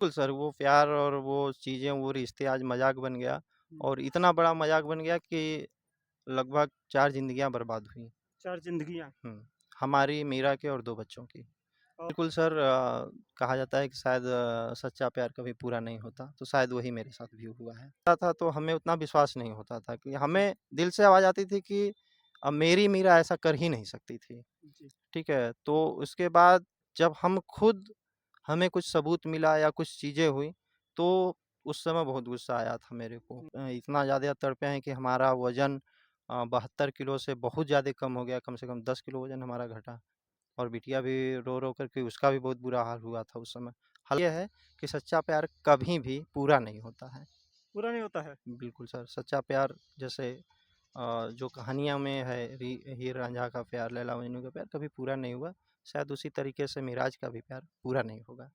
बिल्कुल सर, वो प्यार और वो चीज़ें, वो रिश्ते आज मज़ाक बन गया और इतना बड़ा मज़ाक बन गया कि लगभग 4 ज़िंदगियाँ बर्बाद हुई। 4 ज़िंदगियाँ। हुँ, हमारी, मीरा के और 2 बच्चों की। और बिल्कुल सर, कहा जाता है कि शायद सच्चा प्यार कभी पूरा नहीं होता, तो शायद वही मेरे साथ भी हुआ है। था तो हमें उतना विश्वास नहीं होता था कि जी, हमें दिल से आवाज़ आती थी कि मेरी मीरा ऐसा कर ही नहीं सकती थी, जी, ठीक है? तो उसके बाद जब हम खुद हमें कुछ सबूत मिला या कुछ चीज़ें हुई, तो उस समय बहुत गुस्सा आया था मेरे को। हुँ, इतना ज़्यादा तड़पे हैं कि हमारा वज़न 72 किलो से बहुत ज़्यादा कम हो गया, कम से कम 10 किलो वज़न हमारा घटा और बिटिया भी रो-रो करके उसका भी बहुत बुरा हाल हुआ था उस समय। हाल ये है कि सच्चा प्यार कभी भी पूरा नहीं होता है। पूरा नहीं होता है। बिल्कुल सर, सच्चा प्यार जैसे जो कहानियों में है हीर-रांझा का प्यार, लैला-मजनू का प्यार कभी पूरा नहीं हुआ। शायद उसी तरीके से मिराज का भी प्यार पूरा नहीं होगा।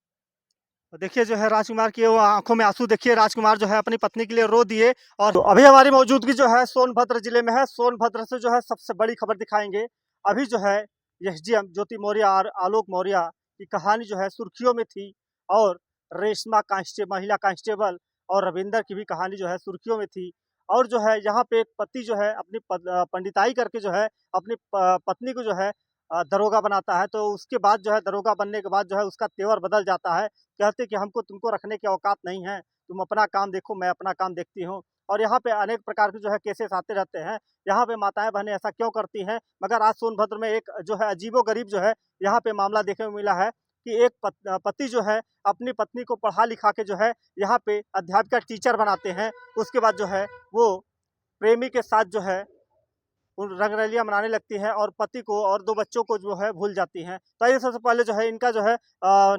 तो देखिए जो है राजकुमार की वो आँखों में आँसू देखिए राजकुमार जो है अपनी पत्नी के लिए रो दिए और तो अभी हमारी मौजूदगी जो है सोनभद्र जिले में है। सोनभद्र से जो है सबसे बड़ी खबर दिखाएँगे। अभी जो है एसडीएम ज्योति मौर्य और आलोक मौर्य की कहानी जो है सुर्खियों में थी और रेशमा महिला कांस्टेबल और रविंदर की भी कहानी जो है सुर्खियों में थी। और जो है यहाँ पे एक पति जो है अपनी पंडिताई करके जो है अपनी पत्नी को जो है दरोगा बनाता है। तो उसके बाद जो है दरोगा बनने के बाद जो है उसका तेवर बदल जाता है। कहते कि हमको तुमको रखने की औकात नहीं है, तुम अपना काम देखो, मैं अपना काम देखती हूँ। और यहाँ पे अनेक प्रकार के जो है केसेस आते रहते हैं। यहाँ पे माताएँ-बहनें ऐसा क्यों करती हैं? मगर आज सोनभद्र में एक जो है अजीबो-गरीब जो है यहाँ पे मामला देखने को मिला है कि एक पति जो है अपनी पत्नी को पढ़ा-लिखा के जो है यहाँ पे अध्यापिका टीचर बनाते हैं। उसके बाद जो है वो प्रेमी के साथ जो है उन रंगरलियाँ मनाने लगती हैं और पति को और 2 बच्चों को जो है भूल जाती हैं। तो आइए सबसे पहले जो है इनका जो है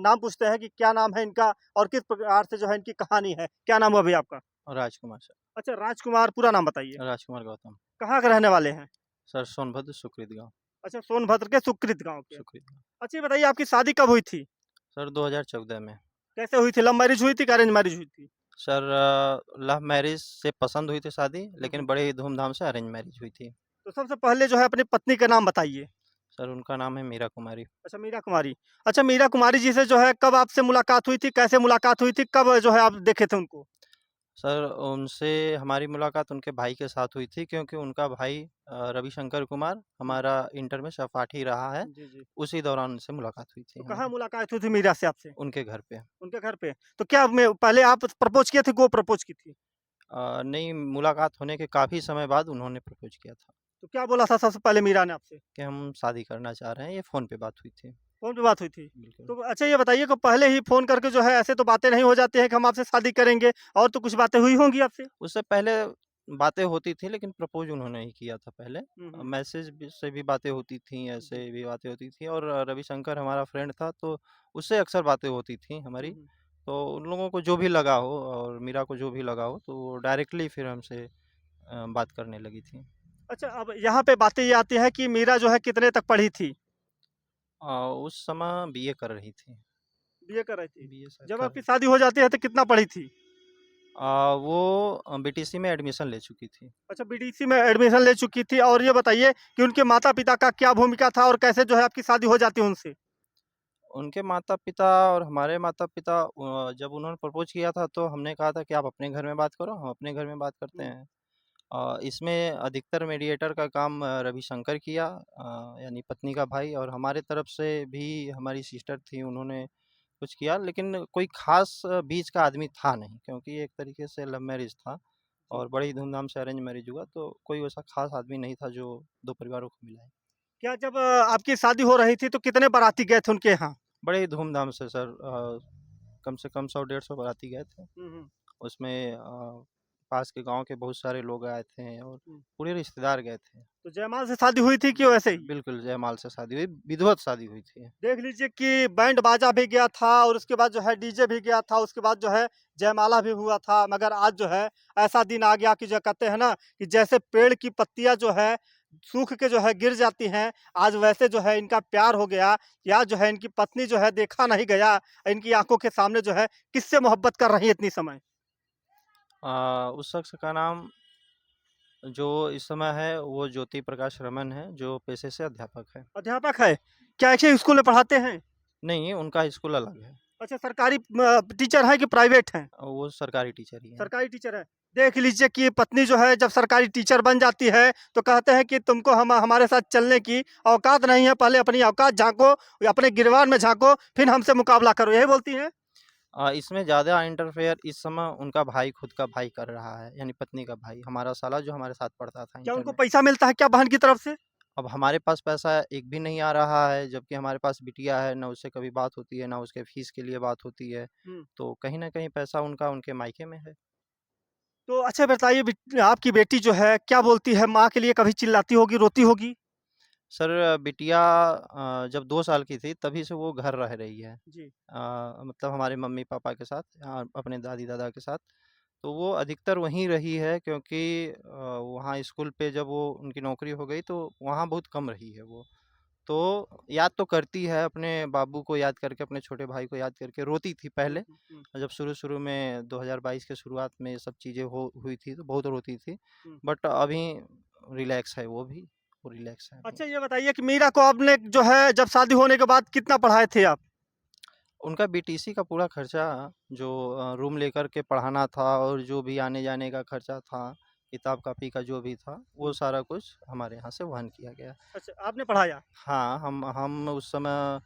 नाम पूछते हैं कि क्या नाम है इनका और किस प्रकार से जो है इनकी कहानी है? क्या नाम हुआ भैया आपका? और राजकुमार सर, अच्छा राजकुमार पूरा नाम बताइए। राजकुमार गौतम। कहाँ के रहने वाले हैं? सर सोनभद्र सुकृत गाँव, अच्छा सोनभद्र के सुकृत गाँव के। सुकृत गाँव। अच्छा ये बताइए आपकी शादी कब हुई थी? सर 2014 में। कैसे हुई थी? लव मैरिज हुई थी कि अरेंज मैरिज हुई थी? सर लव मैरिज से पसंद हुई थी शादी, हुँ, लेकिन हुँ। बड़े ही धूमधाम से अरेंज मैरिज हुई थी। तो सबसे पहले जो है अपनी पत्नी का नाम बताइए। सर उनका नाम है मीरा कुमारी। अच्छा मीरा कुमारी। अच्छा मीरा कुमारी जी से जो है कब आपसे मुलाकात हुई थी? कैसे मुलाकात हुई थी? कब जो है आप देखे थे उनको? सर उनसे हमारी मुलाकात उनके भाई के साथ हुई थी क्योंकि उनका भाई रविशंकर कुमार हुँ। हमारा इंटर में सहपाठी रहा है। जी, जी। उसी दौरान उनसे मुलाकात हुई थी तो कहाँ हमारी, मुलाकात हुई थी मीरा से आपसे? उनके घर पे। उनके घर पे। तो क्या मैं पहले आप प्रपोज़ किए थे कि वो प्रपोज़ की थी? नहीं, मुलाकात होने के काफ़ी समय बाद उन्होंने प्रपोज़ किया था तो क्या बोला था सबसे पहले मीरा ने आपसे? कि हम शादी करना चाह रहे हैं, ये फ़ोन पे बात हुई थी। फ़ोन पे बात हुई थी? बिल्कुल। तो अच्छा ये बताइए कि पहले ही फ़ोन करके जो है ऐसे तो बातें नहीं हो जाती हैं कि हम आपसे शादी करेंगे और तो कुछ बातें हुई होंगी आपसे? उससे पहले बातें होती थी लेकिन प्रपोज़ उन्होंने ही किया था पहले। हुँ, हुँ। मैसेज भी से भी बातें होती थीं, जी। ऐसे भी बातें होती थी और रविशंकर हमारा फ्रेंड था तो उससे अक्सर बातें होती थी हुँ, हमारी। हुँ। तो उन लोगों को जो भी लगा हो और मीरा को जो भी लगा हो तो वो डायरेक्टली फिर हमसे बात करने लगी थी। अच्छा अब यहाँ पे बातें ये आती हैं कि मीरा जो है कितने तक पढ़ी थी? उस समय बीए कर रही थी। बीए कर रही थी। बीए शायद जब कर आपकी रही थी। शादी हो जाती है तो कितना पढ़ी थी? वो बीटीसी में एडमिशन ले चुकी थी। अच्छा बीडीसी में एडमिशन ले चुकी थी और ये बताइए कि उनके माता-पिता का क्या भूमिका था और कैसे जो है आपकी शादी हो जाती है उनसे? उनके माता-पिता और हमारे माता-पिता जब उन्होंने प्रपोज़ किया था तो हमने कहा था कि आप अपने घर में बात करो, हम अपने घर में बात करते हुँ। हैं। इसमें अधिकतर मीडिएटर का काम रविशंकर किया, यानी पत्नी का भाई, और हमारे तरफ से भी हमारी सिस्टर थी, उन्होंने कुछ किया, लेकिन कोई ख़ास बीच का आदमी था नहीं क्योंकि एक तरीके से लव मैरिज था जी। और बड़ी धूमधाम से अरेंज मैरिज हुआ, तो कोई वैसा ख़ास आदमी नहीं था जो 2 परिवारों को मिलाए। क्या जब आपकी शादी हो रही थी तो कितने बाराती गए थे उनके यहाँ? बड़े ही धूमधाम से सर, कम से कम 100 डेढ़ 100 बाराती गए थे। हुँ, हुँ, उसमें पास के गाँव के बहुत सारे लोग आए थे और हुँ। पूरे रिश्तेदार गए थे। तो जयमाल से शादी हुई थी कि वैसे ही? बिल्कुल, जयमाल से शादी हुई, विधिवत शादी हुई थी। देख लीजिए कि बैंड बाजा भी गया था और उसके बाद जो है डीजे भी गया था, उसके बाद जो है जयमाला भी हुआ था। मगर आज जो है ऐसा दिन आ गया कि जो कहते हैं ना कि जैसे पेड़ की पत्तियाँ जो है सूख के जो है गिर जाती हैं, आज वैसे जो है इनका प्यार हो गया कि आज जो है इनकी पत्नी जो है देखा नहीं गया, इनकी आँखों के सामने जो है किससे मोहब्बत कर रही है इतनी समय? उस शख्स का नाम जो इस समय है वो ज्योति प्रकाश रमन है, जो पेशे से अध्यापक है। अध्यापक है। क्या एक ही स्कूल में पढ़ाते हैं? नहीं, उनका स्कूल अलग है। अच्छा, सरकारी टीचर हैं कि प्राइवेट हैं? वो सरकारी टीचर ही हैं। सरकारी टीचर है। देख लीजिए कि पत्नी जो है जब सरकारी टीचर बन जाती है तो कहते हैं कि तुमको हम हमारे साथ चलने की औकात नहीं है, पहले अपनी औकात झाँको, अपने गिरबान में झाँको, फिर हमसे मुकाबला करो, यही बोलती हैं? इसमें ज़्यादा इंटरफेयर इस समय उनका भाई, खुद का भाई कर रहा है, यानी पत्नी का भाई, हमारा साला जो हमारे साथ पढ़ता था क्या इंटर उनको में। पैसा मिलता है क्या बहन की तरफ से? अब हमारे पास पैसा एक भी नहीं आ रहा है, जबकि हमारे पास बिटिया है, ना उससे कभी बात होती है, ना उसके फीस के लिए बात होती है। हुँ। तो कहीं न कहीं पैसा उनका उनके मायके में है। तो अच्छा बताइए आपकी बेटी जो है क्या बोलती है? माँ के लिए कभी चिल्लाती होगी, रोती होगी? सर, बिटिया जब 2 साल की थी तभी से वो घर रह रही है। जी। मतलब हमारे मम्मी-पापा के साथ, अपने दादी-दादा के साथ। तो वो अधिकतर वहीं रही है, क्योंकि वहाँ स्कूल पे जब वो उनकी नौकरी हो गई तो वहाँ बहुत कम रही है वो। तो याद तो करती है, अपने बाबू को याद करके, अपने छोटे भाई को याद करके रोती थी हुँ, पहले। हुँ, हुँ, जब शुरू-शुरू में 2022 के शुरुआत में ये सब चीज़ें हो हुई थी तो बहुत रोती थी। हुँ। बट अभी रिलैक्स है वो भी, वो रिलैक्स है अभी। अच्छा ये बताइए कि मीरा को आपने जो है जब शादी होने के बाद कितना पढ़ाए थे आप? उनका बीटीसी का पूरा खर्चा, जो रूम लेकर के पढ़ाना था और जो भी आने-जाने का खर्चा था, किताब-कॉपी का जो भी था, वो हुँ। सारा कुछ हमारे यहाँ से वहन किया गया। अच्छा, आपने पढ़ाया? हाँ, हम उस समय,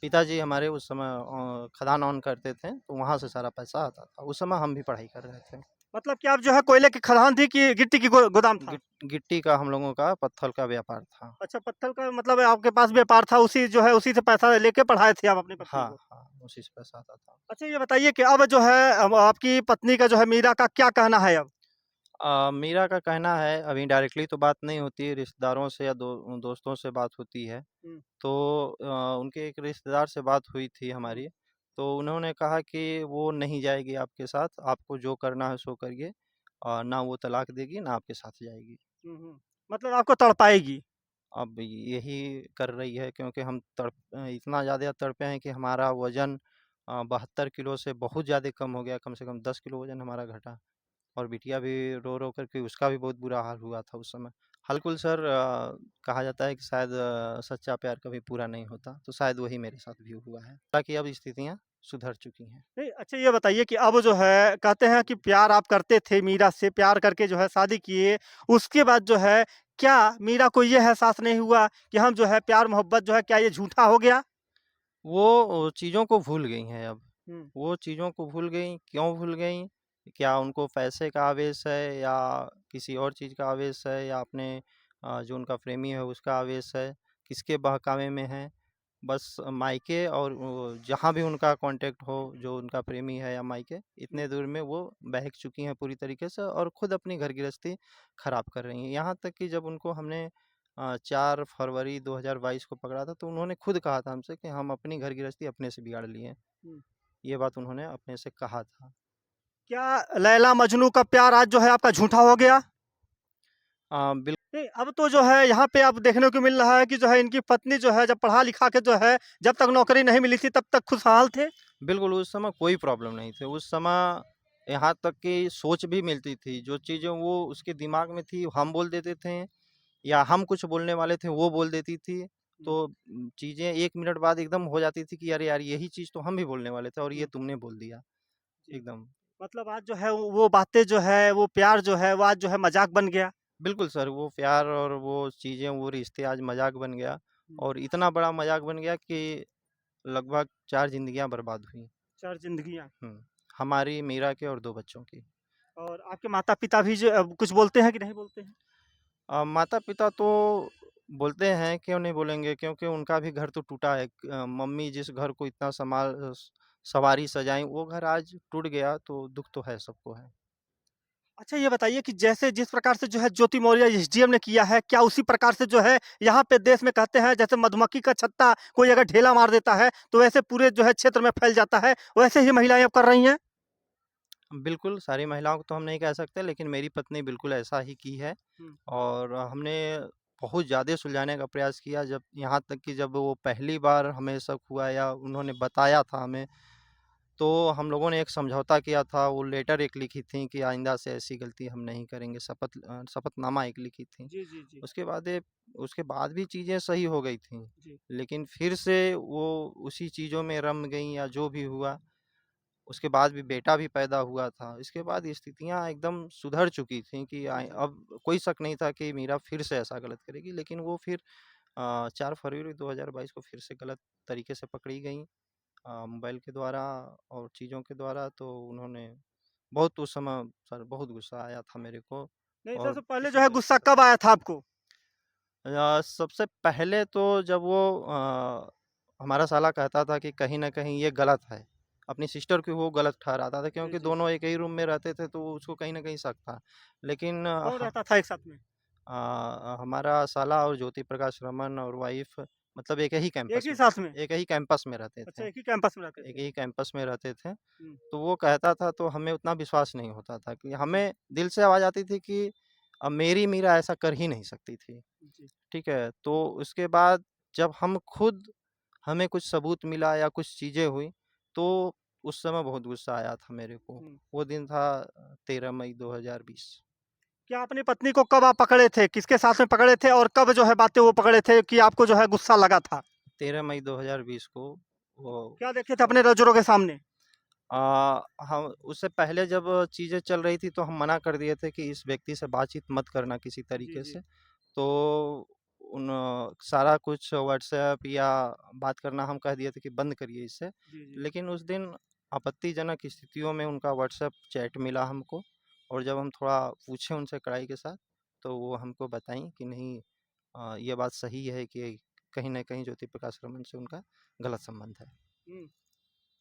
पिताजी हमारे उस समय खदान ऑन करते थे, तो वहाँ से सारा पैसा आता था। उस समय हम भी पढ़ाई कर रहे थे। मतलब कि आप जो है कोयले की खदान थी कि गिट्टी की गोदाम था? गिट्टी का हम लोगों का, पत्थर का व्यापार था। अच्छा, पत्थर का मतलब आपके पास व्यापार था, उसी जो है उसी से पैसा लेके पढ़ाए थे आप अपनी पत्नी हाँ, को। हाँ, उसी से पैसा आता था। अच्छा ये बताइए कि अब जो है अब आपकी पत्नी का जो है मीरा का क्या कहना है अब? मीरा का कहना है, अभी डायरेक्टली तो बात नहीं होती है, रिश्तेदारों से या दोस्तों से बात होती है। हुँ, तो उनके एक रिश्तेदार से बात हुई थी हुँ, हमारी, तो उन्होंने कहा कि वो नहीं जाएगी आपके साथ, आपको जो करना है सो करिए। ना वो तलाक देगी, ना आपके साथ जाएगी। हुँ, हुँ। मतलब आपको तड़पाएगी? अब यही कर रही है, क्योंकि हम इतना ज़्यादा तड़पे हैं कि हमारा वज़न 72 किलो से बहुत ज़्यादा कम हो गया, कम से कम 10 किलो वज़न हमारा घटा। और बिटिया भी रो-रो करके, उसका भी बहुत बुरा हाल हुआ था उस समय। बिल्कुल सर, कहा जाता है कि शायद सच्चा प्यार कभी पूरा नहीं होता, तो शायद वही मेरे साथ भी हुआ है। ताकि अब स्थितियाँ सुधर चुकी हैं। नहीं, अच्छा ये बताइए कि अब जो है कहते हैं कि प्यार आप करते थे मीरा से, प्यार करके जो है शादी किए, उसके बाद जो है क्या मीरा को ये एहसास नहीं हुआ कि हम जो है प्यार-मोहब्बत जो है क्या ये झूठा हो गया? वो चीज़ों को भूल गई हैं अब। हुँ, वो चीज़ों को भूल गईं, क्यों भूल गईं? क्या उनको पैसे का आवेश है, या किसी और चीज़ का आवेश है, या अपने जो उनका प्रेमी है उसका आवेश है? किसके बहकावे में हैं? बस मायके और वो जहाँ भी उनका कॉन्टैक्ट हो, जो उनका प्रेमी है या मायके, हुँ। इतने दूर में वो बहक चुकी हैं पूरी तरीके से, और खुद अपनी घर गृहस्थी खराब कर रही हैं। यहाँ तक कि जब उनको हमने 4 फरवरी 2022 को पकड़ा था, तो उन्होंने खुद कहा था हमसे कि हम अपनी घर गृहस्थी अपने से बिगाड़ लिए हैं। हुँ। ये बात उन्होंने अपने से कहा था। क्या लैला मजनू का प्यार आज जो है आपका झूठा हो गया? बिल नहीं, अब तो जो है यहाँ पे अब देखने को मिल रहा है कि जो है इनकी पत्नी जो है जब पढ़ा-लिखा के जो है जब तक नौकरी नहीं मिली थी तब तक खुशहाल थे। बिल्कुल, उस समय कोई प्रॉब्लम नहीं थी। उस समय यहाँ तक कि सोच भी मिलती थी। जो चीज़ें वो उसके दिमाग में थी, हम बोल देते थे, या हम कुछ बोलने वाले थे, वो बोल देती थी। हुँ, तो चीज़ें 1 मिनट बाद एकदम हो जाती थी कि अरे यार! यही चीज़ तो हम भी बोलने वाले थे और ये हुँ। तुमने बोल दिया, जी। एकदम। मतलब आज जो है वो बातें जो है, वो प्यार जो है, वो आज जो है मज़ाक बन गया। बिल्कुल सर, वो प्यार और वो चीज़ें, वो रिश्ते आज मज़ाक बन गया, हुँ। और इतना बड़ा मज़ाक बन गया कि लगभग 4 ज़िंदगियाँ बर्बाद हुई। 4 ज़िंदगियाँ। हुँ। हमारी, मीरा के और 2 बच्चों की। और आपके माता-पिता भी जो कुछ बोलते हैं कि नहीं बोलते हैं? माता-पिता तो बोलते हैं, क्यों नहीं बोलेंगे, क्योंकि उनका भी घर तो टूटा है। मम्मी जिस घर को इतना सवारी सजाई, वो घर आज टूट गया, तो दुःख तो है, सबको है। अच्छा ये बताइए कि जैसे जिस प्रकार से जो है ज्योति मौर्य एसडीएम ने किया है, क्या उसी प्रकार से जो है यहाँ पे देश में कहते हैं जैसे मधुमक्खी का छत्ता कोई अगर ढीला मार देता है, तो वैसे पूरे जो है क्षेत्र में फैल जाता है, वैसे ही महिलाएँ अब कर रही हैं? बिल्कुल, सारी महिलाओं को तो हम नहीं कह सकते, लेकिन मेरी पत्नी बिल्कुल ऐसा ही की है, हुँ, और हमने बहुत ज़्यादा सुलझाने का प्रयास किया, जब यहाँ तक कि जब वो पहली बार हमें शक हुआ या उन्होंने बताया था हमें, तो हम लोगों ने एक समझौता किया था, वो लेटर एक लिखी थी कि आइंदा से ऐसी गलती हम नहीं करेंगे, शपथनामा एक लिखी थी। जी, जी, जी। उसके बाद उसके बाद भी चीज़ें सही हो गई थीं, जी, लेकिन फिर से वो उसी चीज़ों में रम गईं या जो भी हुआ। उसके बाद भी बेटा भी पैदा हुआ था। इसके बाद स्थितियाँ एकदम सुधर चुकी थीं कि जी, जी। अब कोई शक नहीं था कि मीरा फिर से ऐसा गलत करेगी, लेकिन वो फिर 4 फरवरी 2022 को फिर से गलत तरीके से पकड़ी गईं, मोबाइल के द्वारा और चीज़ों के द्वारा। तो उन्होंने बहुत उस समय सर बहुत गुस्सा आया था मेरे को नहीं, और सबसे पहले किसी जो है तरीके गुस्सा का कब आया था आपको? सबसे पहले तो जब वो हमारा साला कहता था कि कहीं न कहीं ये गलत है। अपनी सिस्टर को वो गलत ठहराता था जी, क्योंकि जी। दोनों एक ही रूम में रहते थे, तो उसको कहीं न कहीं शक था। लेकिन कौन रहता था एक साथ में? हमारा साला और ज्योति प्रकाश रमन और वाइफ़ मतलब एक ही साथ में? एक ही कैंपस में रहते अच्छा, थे। एक ही कैंपस में रहते एक थे। ही कैंपस में रहते थे। हुँ, तो वो कहता था तो हमें उतना विश्वास नहीं होता था कि जी, हमें दिल से आवाज़ आती थी कि मेरी मीरा ऐसा कर ही नहीं सकती थी। जी। ठीक है? तो उसके बाद जब हम खुद हमें कुछ सबूत मिला या कुछ चीज़ें हुई, तो उस समय बहुत गुस्सा आया था मेरे को। हुँ। वो दिन था 13 मई 2020। क्या अपनी पत्नी को कब आप पकड़े थे? किसके साथ में पकड़े थे और कब जो है बातें वो पकड़े थे कि आपको जो है गुस्सा लगा था? 13 मई 2020 को वो क्या देखे थे अपने नज़रों के सामने? हम उससे पहले जब चीज़ें चल रही थी तो हम मना कर दिए थे कि इस व्यक्ति से बातचीत मत करना किसी जी, तरीके जी। से। तो उन सारा कुछ व्हाट्सएप या बात करना हम कह दिए थे कि बंद करिए इससे। जी, जी। लेकिन उस दिन आपत्तिजनक स्थितियों में उनका व्हाट्सएप चैट मिला हमको और जब हम थोड़ा पूछे उनसे कड़ाई के साथ, तो वो हमको बताईं कि नहीं, ये बात सही है कि कहीं न कहीं ज्योति प्रकाश रमन से उनका गलत संबंध है। हुँ।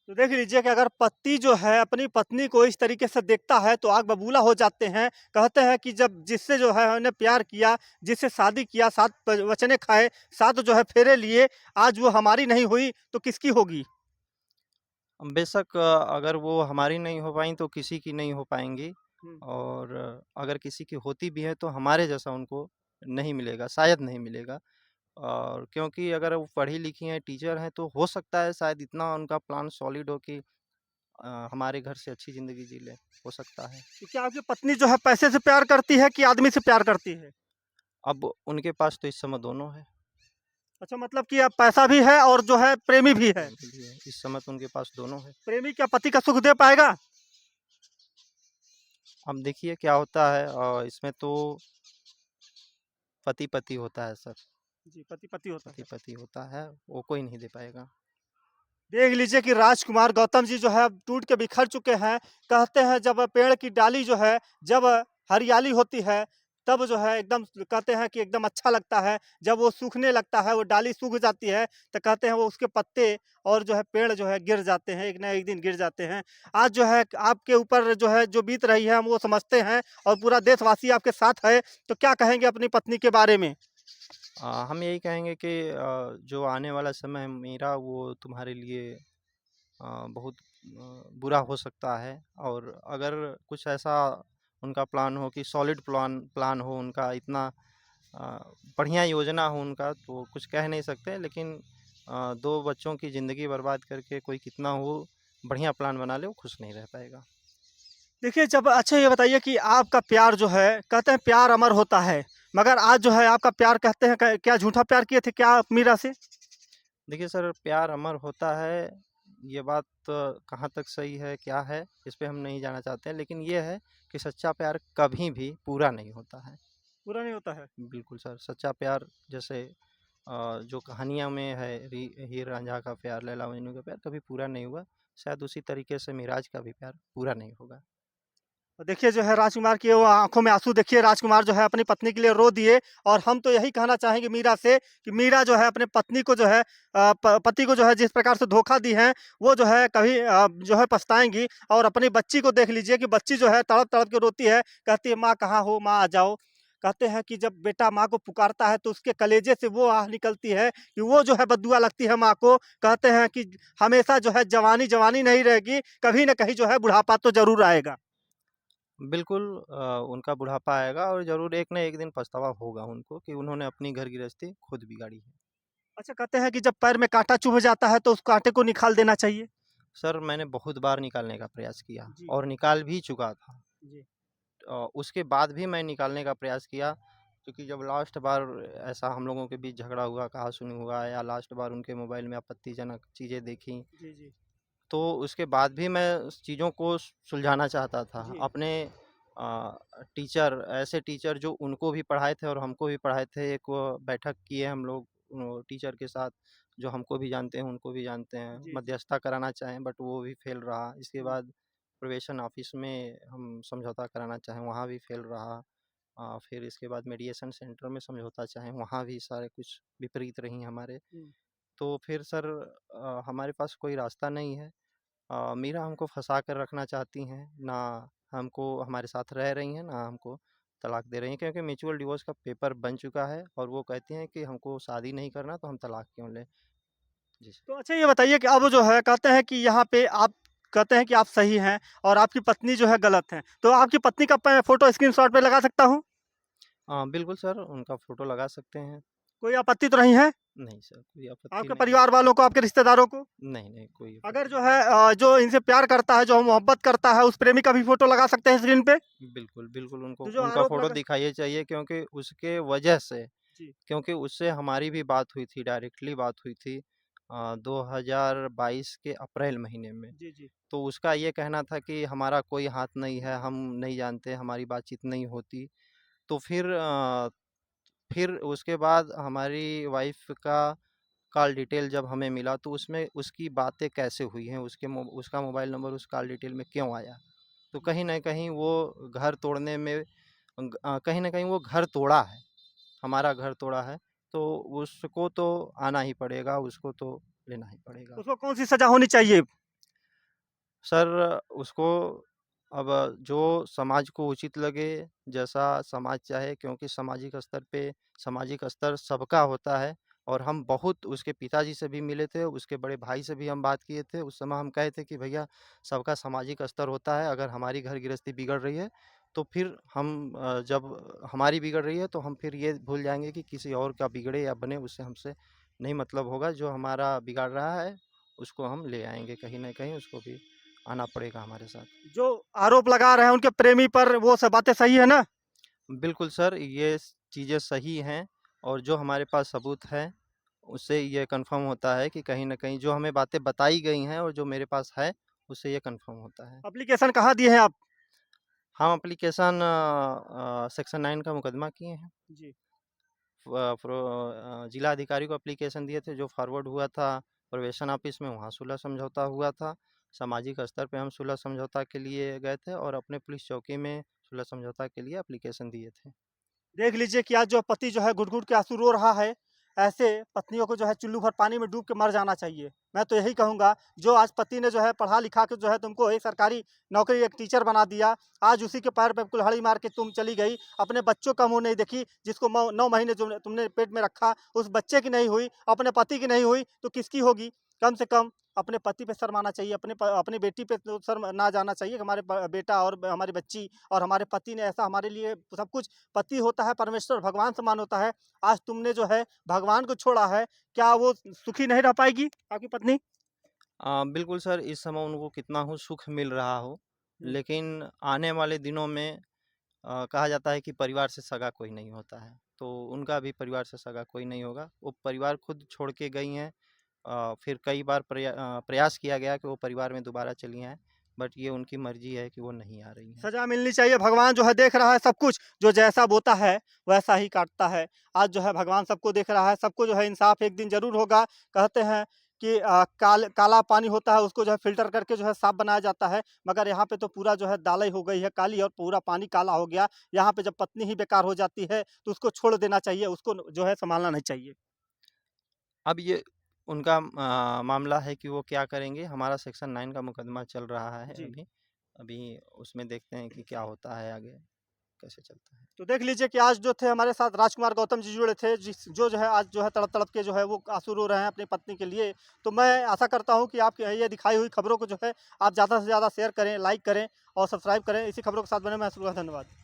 तो देख लीजिए कि अगर पति जो है अपनी पत्नी को इस तरीके से देखता है तो आग बबूला हो जाते हैं। कहते हैं कि जब जिससे जो है हमने प्यार किया, जिससे शादी किया, साथ वचने खाए, साथ जो है फेरे लिए, आज वो हमारी नहीं हुई तो किसकी होगी? बेशक अगर वो हमारी नहीं हो पाईं तो किसी की नहीं हो पाएँगी हुँ। और अगर किसी की होती भी है तो हमारे जैसा उनको नहीं मिलेगा, शायद नहीं मिलेगा। और क्योंकि अगर वो पढ़ी-लिखी हैं, टीचर हैं, तो हो सकता है शायद इतना उनका प्लान सॉलिड हो कि हमारे घर से अच्छी ज़िंदगी जी लें, हो सकता है। तो क्या आपकी पत्नी जो है पैसे से प्यार करती है कि आदमी से प्यार करती है? अब उनके पास तो इस समय दोनों है, अच्छा, मतलब कि अब पैसा भी है और जो है प्रेमी भी है। प्रेमी भी है, इस समय तो उनके पास दोनों है। प्रेमी क्या पति का सुख दे पाएगा? अब देखिए क्या होता है इसमें तो पति-पति होता है सर, जी, पति-पति होता है। पति-पति होता है, वो कोई नहीं दे पाएगा। देख लीजिए कि राजकुमार गौतम जी जो है अब टूट के बिखर चुके हैं। कहते हैं जब पेड़ की डाली जो है जब हरियाली होती है तब जो है एकदम कहते हैं कि एकदम अच्छा लगता है। जब वो सूखने लगता है, वो डाली सूख जाती है तो कहते हैं वो उसके पत्ते और जो है पेड़ जो है गिर जाते हैं, एक ना एक दिन गिर जाते हैं। आज जो है आपके ऊपर जो है जो बीत रही है हम वो समझते हैं और पूरा देशवासी आपके साथ है। तो क्या कहेंगे अपनी पत्नी के बारे में? हम यही कहेंगे कि जो आने वाला समय है मेरा वो तुम्हारे लिए बहुत बुरा हो सकता है और अगर कुछ ऐसा उनका प्लान हो कि सॉलिड प्लान प्लान हो उनका इतना अ, बढ़िया योजना हो उनका तो कुछ कह नहीं सकते लेकिन 2 बच्चों की ज़िंदगी बर्बाद करके कोई कितना वो बढ़िया प्लान बना ले वो खुश नहीं रह पाएगा। देखिए, जब अच्छा ये बताइए कि आपका प्यार जो है कहते हैं प्यार अमर होता है, मगर आज जो है आपका प्यार कहते हैं क क्या झूठा प्यार किए थे क्या आप मीरा से? देखिए सर प्यार अमर होता है, ये बात कहाँ तक सही है, क्या है, इस पे हम नहीं जाना चाहते हैं लेकिन ये है कि सच्चा प्यार कभी भी पूरा नहीं होता है। बुरा नहीं होता है। बिल्कुल सर, सच्चा प्यार जैसे जो कहानियों में है हीर रांझा का प्यार, लैला मजनू का प्यार कभी पूरा नहीं हुआ, शायद उसी तरीके से मिराज का भी प्यार पूरा नहीं होगा। और देखिए जो है राजकुमार की वो आँखों में आँसू देखिए राजकुमार जो है अपनी पत्नी के लिए रो दिए और हम तो यही कहना चाहेंगे मीरा से कि मीरा जो है अपने पत्नी को जो है पति को जो है जिस प्रकार से धोखा दी है वो जो है कभी जो है पछताएँगी और अपनी बच्ची को देख लीजिए कि बच्ची जो है तड़प-तड़प के रोती है, कहती है माँ कहाँ हो? माँ आ जाओ। कहते हैं कि जब बेटा माँ को पुकारता है तो उसके कलेजे से वो आह निकलती है कि वो जो है बद्दुआ लगती है माँ को। कहते हैं कि हमेशा जो है जवानी, जवानी नहीं रहेगी, कभी न कहीं जो है बुढ़ापा तो ज़रूर आएगा। बिल्कुल उनका बुढ़ापा आएगा और ज़रूर एक न एक दिन पछतावा होगा उनको कि उन्होंने अपनी घर गृहस्थी खुद बिगाड़ी है। अच्छा कहते हैं कि जब पैर में काँटा चुभ जाता है तो उस काँटे को निकाल देना चाहिए। सर मैंने बहुत बार निकालने का प्रयास किया जी, और निकाल भी चुका था। जी, उसके बाद भी मैं निकालने का प्रयास किया, क्योंकि जब लास्ट बार ऐसा हम लोगों के बीच झगड़ा हुआ, कहा-सुनी हुआ, या लास्ट बार उनके मोबाइल में आपत्तिजनक चीज़ें देखी, जी, जी, तो उसके बाद भी मैं उस चीज़ों को सुलझाना चाहता था। जी, अपने टीचर, ऐसे टीचर जो उनको भी पढ़ाए थे और हमको भी पढ़ाए थे, एक वो बैठक किए हम लोग टीचर के साथ, जो हमको भी जानते हैं, उनको भी जानते हैं। जी, जी, मध्यस्थता कराना चाहें बट वो भी फ़ेल रहा। इसके हुँ, बाद प्रोबेशन ऑफ़िस में हम समझौता कराना चाहें, वहाँ भी फ़ेल रहा। फिर इसके बाद मीडिएशन सेंटर में समझौता चाहें, वहाँ भी सारे कुछ विपरीत रही हमारे। हुँ, तो फिर सर हमारे पास कोई रास्ता नहीं है। मीरा हमको फँसा कर रखना चाहती हैं, ना हमको हमारे साथ रह रही हैं, ना हमको तलाक दे रही हैं, क्योंकि म्यूचुअल डिवोर्स का पेपर बन चुका है और वो कहती हैं कि हमको शादी नहीं करना तो हम तलाक क्यों लें? जी सर। तो अच्छा ये बताइए कि अब जो है कहते हैं कि यहाँ पे आप कहते हैं कि आप सही हैं और आपकी पत्नी जो है गलत है। तो आपकी पत्नी का मैं फ़ोटो स्क्रीनशॉट पे लगा सकता हूँ? बिल्कुल सर, उनका फ़ोटो लगा सकते हैं। कोई आपत्ति तो नहीं है? नहीं सर, कोई आपत्ति आपके नहीं है। परिवार वालों को, आपके रिश्तेदारों को? नहीं, नहीं, कोई अगर आपत्ति जो नहीं। है जो इनसे प्यार करता है, जो मोहब्बत करता है, उस प्रेमी का भी फ़ोटो लगा सकते हैं स्क्रीन पे? बिल्कुल, बिल्कुल उनको तो जो उनका आरोप फ़ोटो लगा दिखाइए चाहिए, क्योंकि उसके वजह से, जी, क्योंकि उससे हमारी भी बात हुई थी, डायरेक्टली बात हुई थी 2022 के अप्रैल महीने में। जी, जी, तो उसका ये कहना था कि हमारा कोई हाथ नहीं है, हम नहीं जानते, हमारी बातचीत नहीं होती। तो फिर उसके बाद हमारी वाइफ़ का कॉल डिटेल जब हमें मिला, तो उसमें उसकी बातें कैसे हुई हैं, उसका मोबाइल नंबर उस कॉल डिटेल में क्यों आया? तो जी। कहीं न कहीं वो घर तोड़ने में कहीं न कहीं वो घर तोड़ा है, हमारा घर तोड़ा है, तो उसको तो आना ही पड़ेगा, उसको तो लेना ही पड़ेगा। उसको कौन-सी सज़ा होनी चाहिए? सर उसको अब जो समाज को उचित लगे, जैसा समाज चाहे, क्योंकि सामाजिक स्तर सबका होता है, और हम बहुत उसके पिताजी से भी मिले थे, उसके बड़े भाई से भी हम बात किए थे। उस समय हम कहे थे कि भैया सबका सामाजिक स्तर होता है, अगर हमारी घर गृहस्थी बिगड़ रही है, तो फिर हम जब हमारी बिगड़ रही है तो हम फिर ये भूल जाएँगे कि किसी और का बिगड़े या बने, उससे हमसे नहीं मतलब होगा। जो हमारा बिगाड़ रहा है, उसको हम ले आएँगे कहीं न कहीं, उसको भी आना पड़ेगा हमारे साथ। जो आरोप लगा रहे हैं उनके प्रेमी पर, वो सब बातें सही है ना? बिल्कुल सर, ये चीज़ें सही हैं, और जो हमारे पास सबूत है, उससे ये कन्फर्म होता है कि कहीं न कहीं जो हमें बातें बताई गई हैं और जो मेरे पास है, उससे ये कन्फर्म होता है। एप्लीकेशन कहाँ दिए हैं आप? हम एप्लीकेशन सेक्शन 9 का मुकदमा किए हैं। जी, जिला अधिकारी को एप्लीकेशन दिए थे, जो फॉरवर्ड हुआ था प्रोबेशन ऑफिस में, वहाँ सुलह समझौता हुआ था। सामाजिक स्तर पे हम सुलह समझौता के लिए गए थे और अपने पुलिस चौकी में सुलह समझौता के लिए एप्लीकेशन दिए थे। देख लीजिए कि आज जो पति जो है घुट-घुट के आँसू रो रहा है, ऐसे पत्नियों को जो है चुल्लू भर पानी में डूब के मर जाना चाहिए। मैं तो यही कहूँगा, जो आज पति ने जो है पढ़ा-लिखा के जो है तुमको एक सरकारी नौकरी, एक टीचर बना दिया, आज उसी के पैर पे कुल्हाड़ी मार के तुम चली गई, अपने बच्चों का मुँह नहीं देखी, जिसको 9 महीने जो तुमने पेट में रखा, उस बच्चे की नहीं हुई, अपने पति की नहीं हुई, तो किसकी होगी? कम से कम अपने पति पे शर्म आना चाहिए, अपनी बेटी पे तो शर्म ना जाना चाहिए कि हमारे बेटा और हमारी बच्ची और हमारे पति ने ऐसा हमारे लिए सब कुछ। पति होता है परमेश्वर, भगवान समान होता है। आज तुमने जो है भगवान को छोड़ा है, क्या वो सुखी नहीं रह पाएगी आपकी पत्नी? बिल्कुल सर, इस समय उनको कितना हो सुख मिल रहा हो, हुँ। लेकिन आने वाले दिनों में कहा जाता है कि परिवार से सगा कोई नहीं होता है, तो उनका भी परिवार से सगा कोई नहीं होगा। वो परिवार खुद छोड़ के गई हैं। फिर कई बार प्रयास किया गया कि वो परिवार में दोबारा चली आएँ, बट ये उनकी मर्ज़ी है कि वो नहीं आ रही हैं। सज़ा मिलनी चाहिए, भगवान जो है देख रहा है सब कुछ, जो जैसा बोता है वैसा ही काटता है। आज जो है भगवान सबको देख रहा है, सबको जो है इंसाफ एक दिन ज़रूर होगा। कहते हैं कि काला पानी होता है उसको जो है फ़िल्टर करके जो है साफ़ बनाया जाता है, मगर यहाँ पे तो पूरा जो है दालें हो गई है काली और पूरा पानी काला हो गया। यहाँ पे जब पत्नी ही बेकार हो जाती है, तो उसको छोड़ देना चाहिए, उसको जो है सँभालना नहीं चाहिए। अब ये उनका मामला है कि वो क्या करेंगे। हमारा सेक्शन 9 का मुकदमा चल रहा है जी। अभी। अभी उसमें देखते हैं कि क्या होता है आगे, कैसे चलता है। तो देख लीजिए कि आज जो थे हमारे साथ राजकुमार गौतम जी जुड़े थे, जो है आज जो है तड़प-तड़प के जो है वो आँसू रो रहे हैं अपनी पत्नी के लिए। तो मैं आशा करता हूँ कि आपकी ये दिखाई हुई खबरों को जो है आप ज़्यादा से ज़्यादा शेयर करें, लाइक करें और सब्सक्राइब करें। इसी खबरों के साथ बने मैं धन्यवाद।